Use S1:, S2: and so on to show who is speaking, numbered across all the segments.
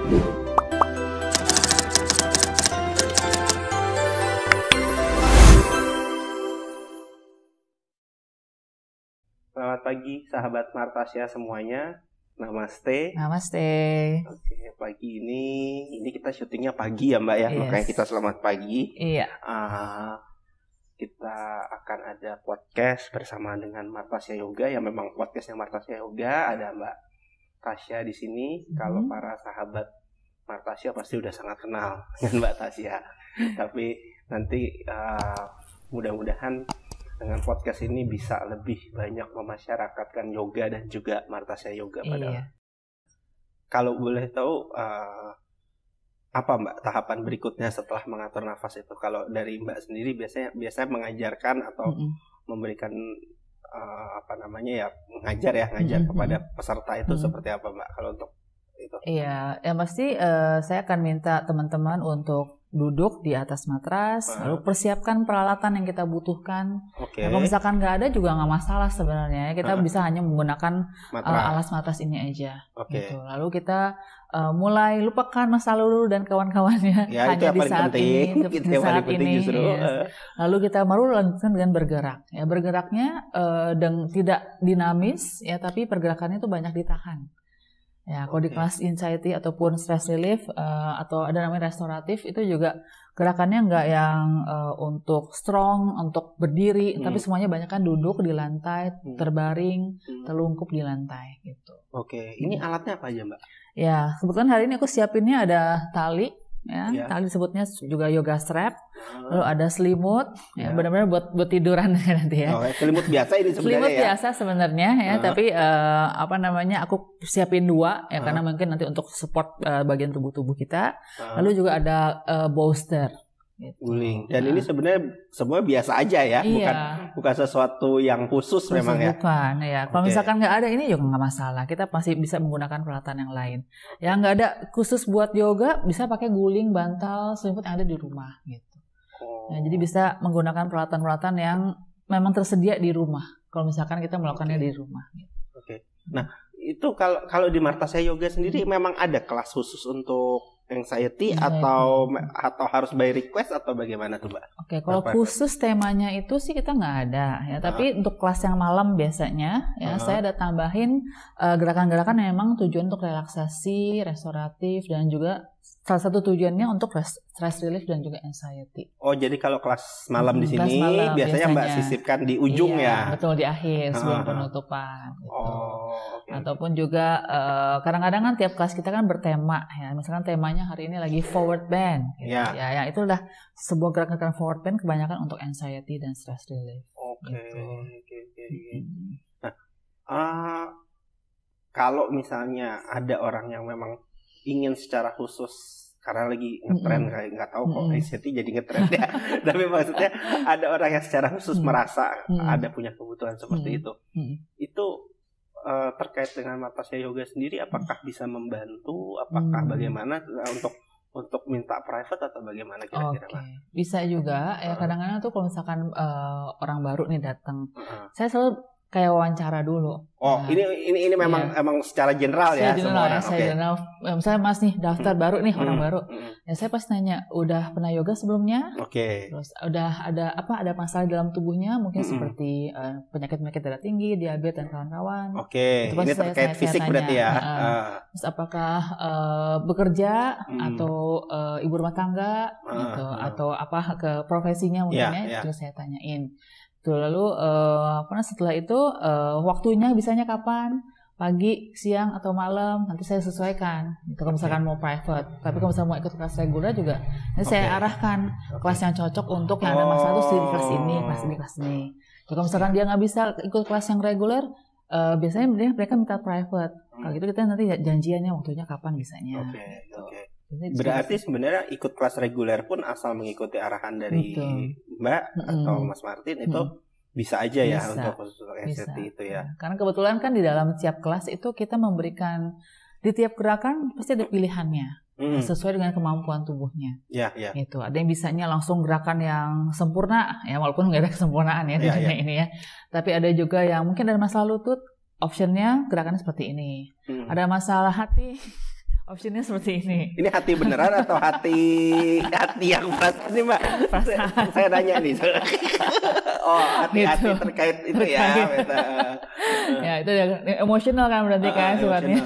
S1: Selamat pagi sahabat Martasya semuanya. Namaste.
S2: Namaste.
S1: Oke, pagi ini kita syutingnya pagi ya Mbak ya.
S2: Yes.
S1: Makanya kita selamat pagi.
S2: Iya.
S1: Kita akan ada podcast bersama dengan Martasya Yoga, yang memang podcastnya Martasya Yoga. Ada Mbak Tasya di sini. Kalau para sahabat Martasya pasti udah sangat kenal dengan Mbak Tasya. Tapi nanti mudah-mudahan dengan podcast ini bisa lebih banyak memasyarakatkan yoga dan juga Martasya Yoga pada. Kalau boleh tahu apa Mbak tahapan berikutnya setelah mengatur nafas itu? Kalau dari Mbak sendiri biasanya mengajarkan atau memberikan mengajar kepada peserta itu seperti apa Mbak kalau untuk itu?
S2: Iya, yang pasti saya akan minta teman-teman untuk duduk di atas matras, lalu persiapkan peralatan yang kita butuhkan.
S1: Okay.
S2: Kalau misalkan nggak ada juga nggak masalah sebenarnya. Kita bisa hanya menggunakan alas matras ini aja.
S1: Okay.
S2: Gitu. Lalu kita mulai lupakan masa lalu dan kawan-kawannya hanya di saat ini. Di saat ini. Yes. Lalu kita baru lanjutkan dengan bergerak. Ya, bergeraknya dan tidak dinamis, ya, tapi pergerakannya itu banyak ditahan. Ya, kalau di kelas anxiety ataupun stress relief atau ada namanya restoratif, itu juga gerakannya nggak yang untuk strong, untuk berdiri, tapi semuanya banyak kan duduk di lantai, terbaring, terlungkup di lantai gitu.
S1: Oke, ini alatnya apa aja Mbak?
S2: Ya, kebetulan hari ini aku siapinnya ada tali. Ya, tali disebutnya juga yoga strap, lalu ada selimut, ya benar-benar buat tiduran nanti ya.
S1: Selimut biasa ini sebenarnya.
S2: Selimut biasa sebenarnya ya, tapi aku siapin 2 ya karena mungkin nanti untuk support bagian tubuh kita. Lalu juga ada bolster. Gitu.
S1: Guling. Dan ini sebenarnya semua biasa aja ya, bukan sesuatu yang khusus memang ya.
S2: Bukan ya. Kalau misalkan nggak ada ini juga nggak masalah. Kita pasti bisa menggunakan peralatan yang lain. Yang nggak ada khusus buat yoga bisa pakai guling, bantal, selimut yang ada di rumah gitu. Ya, jadi bisa menggunakan peralatan-peralatan yang memang tersedia di rumah. Kalau misalkan kita melakukannya di rumah. Gitu.
S1: Nah itu kalau di Martasya Yoga sendiri memang ada kelas khusus untuk anxiety atau harus by request atau bagaimana tuh Mbak? Oke,
S2: kalau khusus temanya itu sih kita nggak ada ya, tapi untuk kelas yang malam biasanya ya saya ada tambahin gerakan-gerakan yang memang tujuan untuk relaksasi, restoratif, dan juga salah satu tujuannya untuk stress relief dan juga anxiety.
S1: Oh, jadi kalau kelas malam di sini biasanya Mbak sisipkan di ujung ya?
S2: Betul, di akhir sebelum penutupan. Gitu. Ataupun juga kadang-kadang kan tiap kelas kita kan bertema ya. Misalkan temanya hari ini lagi forward bend. Gitu. Ya, itu udah sebuah gerakan forward bend kebanyakan untuk anxiety dan stress relief.
S1: Oke. Nah, kalau misalnya ada orang yang memang ingin secara khusus karena lagi ngetren, kayak nggak tahu kok anxiety jadi ngetren ya. Tapi maksudnya ada orang yang secara khusus merasa ada punya kebutuhan seperti itu. Itu terkait dengan Martasya Yoga sendiri, apakah bisa membantu? Apakah bagaimana untuk minta private atau bagaimana kira-kira?
S2: Bisa juga ya. Kadang-kadang tuh kalau misalkan orang baru nih datang, saya selalu kayak wawancara dulu.
S1: Ini memang secara general ya, semua orang.
S2: General. Misalnya Mas nih daftar baru nih, orang baru. Ya saya pasti nanya, udah pernah yoga sebelumnya? Terus udah ada masalah dalam tubuhnya, mungkin seperti penyakit-penyakit darah tinggi, diabetes dan kawan-kawan.
S1: Ini terkait fisik berarti ya.
S2: Terus apakah bekerja atau ibu rumah tangga gitu, atau apa ke profesinya mungkin terus saya tanyain. Tuh, lalu setelah itu waktunya bisanya kapan? Pagi, siang, atau malam? Nanti saya sesuaikan. Kalau misalkan mau private. Tapi kalau misalkan mau ikut kelas reguler juga, nanti saya arahkan kelas yang cocok untuk yang ada masalah itu di kelas ini, kelas ini. Kalau misalkan dia nggak bisa ikut kelas yang reguler, biasanya mereka minta private. Kalau gitu kita nanti janjiannya waktunya kapan bisanya.
S1: Berarti sebenarnya ikut kelas reguler pun asal mengikuti arahan dari Mbak atau Mas Martin itu bisa aja ya untuk khusus anxiety itu ya.
S2: Karena kebetulan kan di dalam setiap kelas itu kita memberikan di tiap gerakan pasti ada pilihannya sesuai dengan kemampuan tubuhnya. Itu ada yang bisanya langsung gerakan yang sempurna ya, walaupun nggak ada kesempurnaan ya ini ya. Tapi ada juga yang mungkin ada masalah lutut, optionnya gerakannya seperti ini. Ada masalah hati, Optionnya seperti ini.
S1: Ini hati beneran atau hati yang perasaan nih Mbak? Saya nanya nih. Oh, hati-hati gitu. Terkait itu ya.
S2: Ya itu emosional kan berarti kan sifatnya.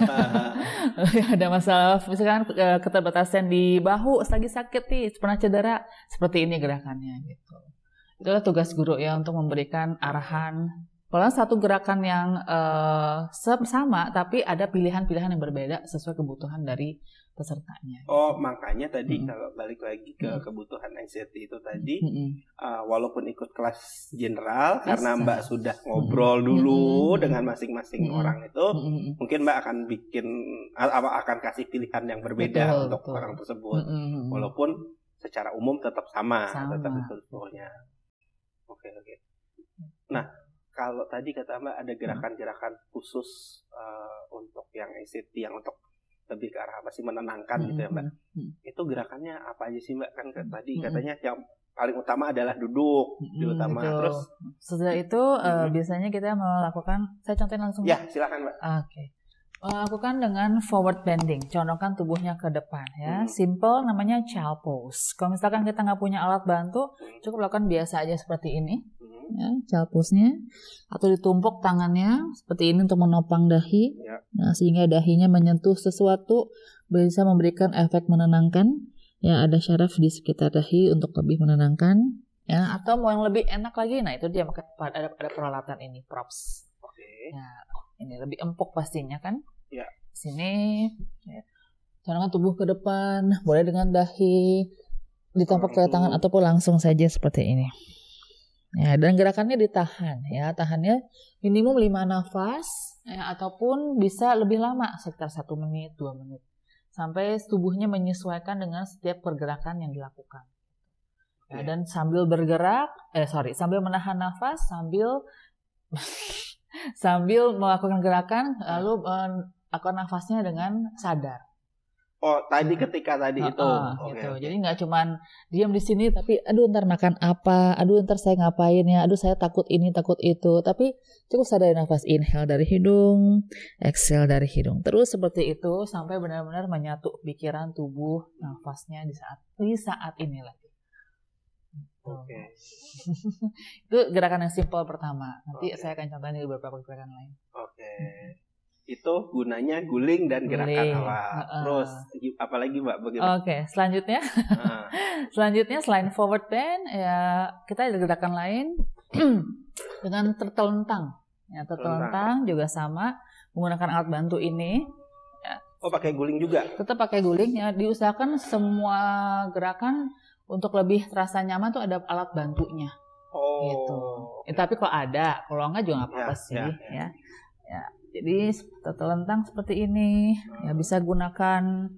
S2: Ada masalah misalkan keterbatasan di bahu, lagi sakit nih, pernah cedera, seperti ini gerakannya gitu. Itulah tugas guru ya untuk memberikan arahan. Kalau satu gerakan yang sama, tapi ada pilihan-pilihan yang berbeda sesuai kebutuhan dari pesertanya.
S1: Oh, makanya tadi kalau balik lagi ke kebutuhan anxiety itu tadi, walaupun ikut kelas general, karena Mbak sudah ngobrol dulu dengan masing-masing orang itu, mungkin Mbak akan kasih pilihan yang berbeda untuk orang tersebut, walaupun secara umum tetap sama. Tetap betulnya. Oke. Nah, kalau tadi kata Mbak ada gerakan-gerakan khusus untuk yang anxiety, yang untuk lebih ke arah apa sih, menenangkan gitu ya Mbak. Itu gerakannya apa aja sih Mbak? Kan tadi katanya yang paling utama adalah duduk, utama. Terus
S2: setelah itu biasanya kita melakukan, saya contohin langsung.
S1: Ya, silakan Mbak.
S2: Oke. Lakukan dengan forward bending, condongkan tubuhnya ke depan ya. Simple, namanya child pose. Kalau misalkan kita nggak punya alat bantu, cukup lakukan biasa aja seperti ini. Ya, child pose-nya, atau ditumpuk tangannya seperti ini untuk menopang dahi, nah, sehingga dahinya menyentuh sesuatu, bisa memberikan efek menenangkan. Ya, ada syaraf di sekitar dahi untuk lebih menenangkan. Ya, atau mau yang lebih enak lagi, nah itu dia ada peralatan ini, props. Ya, ini lebih empuk pastinya kan?
S1: Ya.
S2: Sini, ya. Condongkan tubuh ke depan, boleh dengan dahi, ditampuk ke tangan ataupun langsung saja seperti ini. Ya, dan gerakannya ditahan ya, tahannya minimum 5 nafas ya, ataupun bisa lebih lama sekitar 1 menit, 2 menit. Sampai tubuhnya menyesuaikan dengan setiap pergerakan yang dilakukan. Ya, dan sambil bergerak, sambil menahan nafas, sambil melakukan gerakan, lalu lakukan nafasnya dengan sadar.
S1: Oh, ketika tadi itu.
S2: Gitu. Jadi nggak cuman diam di sini, tapi aduh ntar makan apa, aduh ntar saya ngapain ya, aduh saya takut ini, takut itu. Tapi cukup sadar nafas, inhale dari hidung, exhale dari hidung. Terus seperti itu sampai benar-benar menyatu pikiran, tubuh, nafasnya di saat ini lagi.
S1: Oke.
S2: Itu gerakan yang simple pertama. Nanti saya akan contohin di beberapa gerakan lain.
S1: Oke. Itu gunanya guling dan gerakan awal. Terus apalagi Mbak, bagaimana?
S2: Oke, selanjutnya selanjutnya selain forward bend ya kita ada gerakan lain dengan tertelentang. Ya, tertelentang juga sama menggunakan alat bantu ini. Ya.
S1: Oh, pakai guling juga?
S2: Tetap pakai guling ya. Diusahakan semua gerakan untuk lebih terasa nyaman tuh ada alat bantunya.
S1: Oh.
S2: Gitu. Tapi kalau enggak juga nggak apa-apa sih. Ya. Jadi tertelentang seperti ini, ya bisa gunakan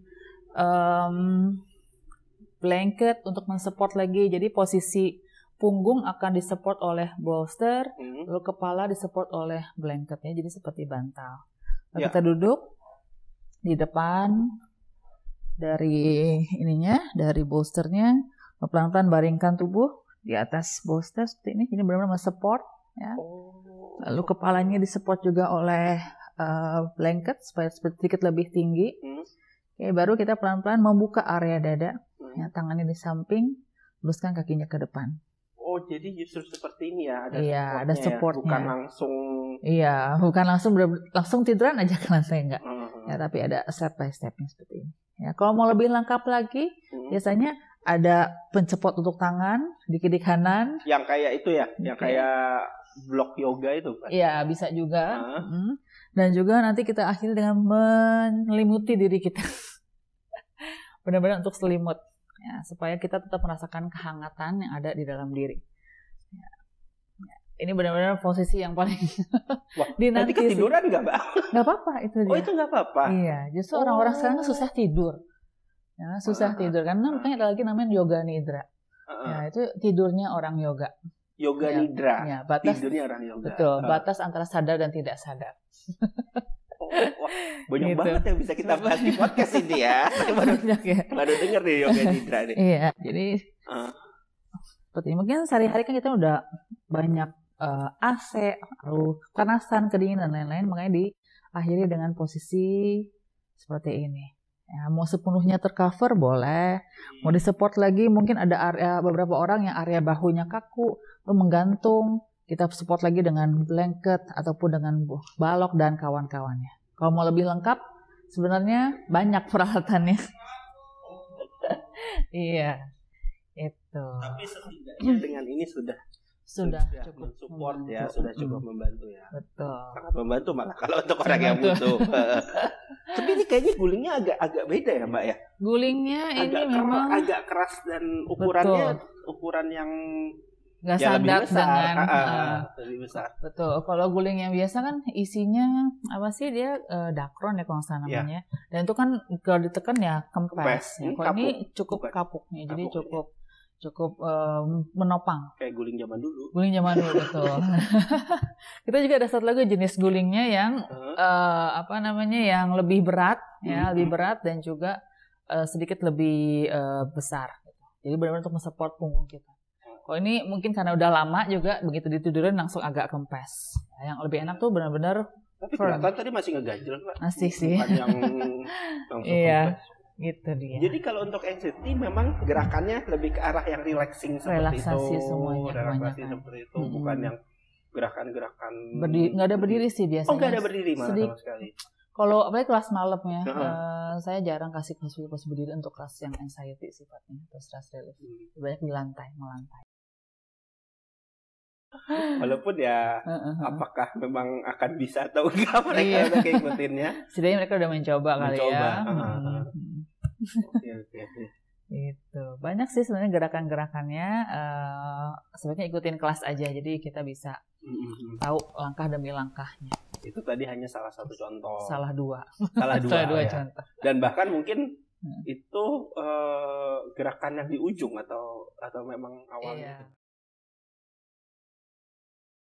S2: blanket untuk mensupport lagi. Jadi posisi punggung akan disupport oleh bolster, lalu kepala disupport oleh blanketnya. Jadi seperti bantal. Lalu kita duduk di depan dari bolsternya, pelan-pelan baringkan tubuh di atas bolster seperti ini. Ini benar-benar mensupport. Ya. Lalu kepalanya disupport juga oleh blanket supaya sedikit lebih tinggi. Oke, baru kita pelan-pelan membuka area dada. Ya, tangannya di samping, luruskan kakinya ke depan.
S1: Oh, jadi justru seperti ini ya,
S2: ada supportnya.
S1: Bukan langsung.
S2: Iya, bukan langsung tiduran aja ke lantai, enggak. Ya, tapi ada step by stepnya seperti ini. Ya, kalau mau lebih lengkap lagi, biasanya ada pencepot untuk tangan di kiri kanan.
S1: Yang kayak itu ya, yang kayak blok yoga itu kan?
S2: Iya, bisa juga. Dan juga nanti kita akhiri dengan menyelimuti diri kita. Benar-benar untuk selimut. Ya, supaya kita tetap merasakan kehangatan yang ada di dalam diri. Ya. Ini benar-benar posisi yang paling
S1: dinanti. Tadi ketiduran nggak, Mbak?
S2: Nggak apa-apa itu dia.
S1: Oh, itu nggak apa-apa?
S2: Iya, justru orang-orang sekarang susah tidur. Ya, susah tidur. Karena makanya ada lagi namanya yoga nidra. Ya, itu tidurnya orang yoga.
S1: Yoga nidra.
S2: Ya, batas,
S1: tidurnya orang yoga.
S2: Betul, batas antara sadar dan tidak sadar.
S1: Banyak banget yang bisa kita bahas di podcast ini ya. Baru denger nih yoga nidra nih.
S2: Iya, jadi seperti mungkin sehari-hari kan kita udah banyak AC, lalu kepanasan, kedinginan dan lain-lain, makanya diakhiri dengan posisi seperti ini. Ya, mau sepenuhnya tercover boleh, mau disupport lagi mungkin ada area beberapa orang yang area bahunya kaku, lalu menggantung, kita support lagi dengan blanket ataupun dengan balok dan kawan-kawannya. Kalau mau lebih lengkap, sebenarnya banyak peralatannya. Iya, itu.
S1: Tapi setidaknya dengan ini sudah cukup support ya, sudah cukup membantu ya.
S2: Betul.
S1: Sangat membantu malah kalau untuk orang yang butuh. Tapi ini kayaknya gulingnya agak beda ya Mbak ya.
S2: Gulingnya ini memang
S1: agak keras dan ukurannya ukuran yang
S2: nggak standar dengan
S1: lebih besar.
S2: Betul. Kalau guling yang biasa kan isinya apa sih dia dakron ya kalau nggak salah namanya. Dan itu kan kalau ditekan ya kempes. Ya. Kalau ini cukup kapuknya, jadi cukup menopang.
S1: Kayak guling zaman dulu.
S2: Guling zaman dulu betul. Kita juga ada satu lagi jenis gulingnya yang yang lebih berat ya, lebih berat dan juga sedikit lebih besar. Gitu. Jadi benar-benar untuk mensupport punggung kita. Kalau ini mungkin karena udah lama juga begitu ditidurin langsung agak kempes. Ya, yang lebih enak tuh benar-benar.
S1: Tapi kelihatan tadi masih ngeganjel Pak.
S2: Masih sih.
S1: Bukan yang langsung
S2: iya.
S1: kempes.
S2: Gitu dia.
S1: Jadi kalau untuk NCT memang gerakannya lebih ke arah yang relaxing seperti
S2: relaksasi
S1: itu.
S2: Semuanya.
S1: Relaksasi seperti itu, bukan yang gerakan-gerakan.
S2: Nggak ada berdiri sih biasanya.
S1: Oh nggak ada berdiri malah sama sekali.
S2: Kalau apalagi kelas malam ya, saya jarang kasih kelas berdiri untuk kelas yang anxiety sifatnya atau stress relief. Banyak di lantai, melantai.
S1: Walaupun ya, apakah memang akan bisa atau enggak mereka udah ngikutinnya?
S2: Setidaknya mereka udah mencoba kali ya.
S1: Oke.
S2: Itu banyak sih sebenarnya gerakan-gerakannya. Sebaiknya ikutin kelas aja, jadi kita bisa tahu langkah demi langkahnya.
S1: Itu tadi hanya salah satu contoh.
S2: Salah dua
S1: ya.
S2: Contoh.
S1: Dan bahkan mungkin itu gerakan yang di ujung atau memang awalnya. Iya.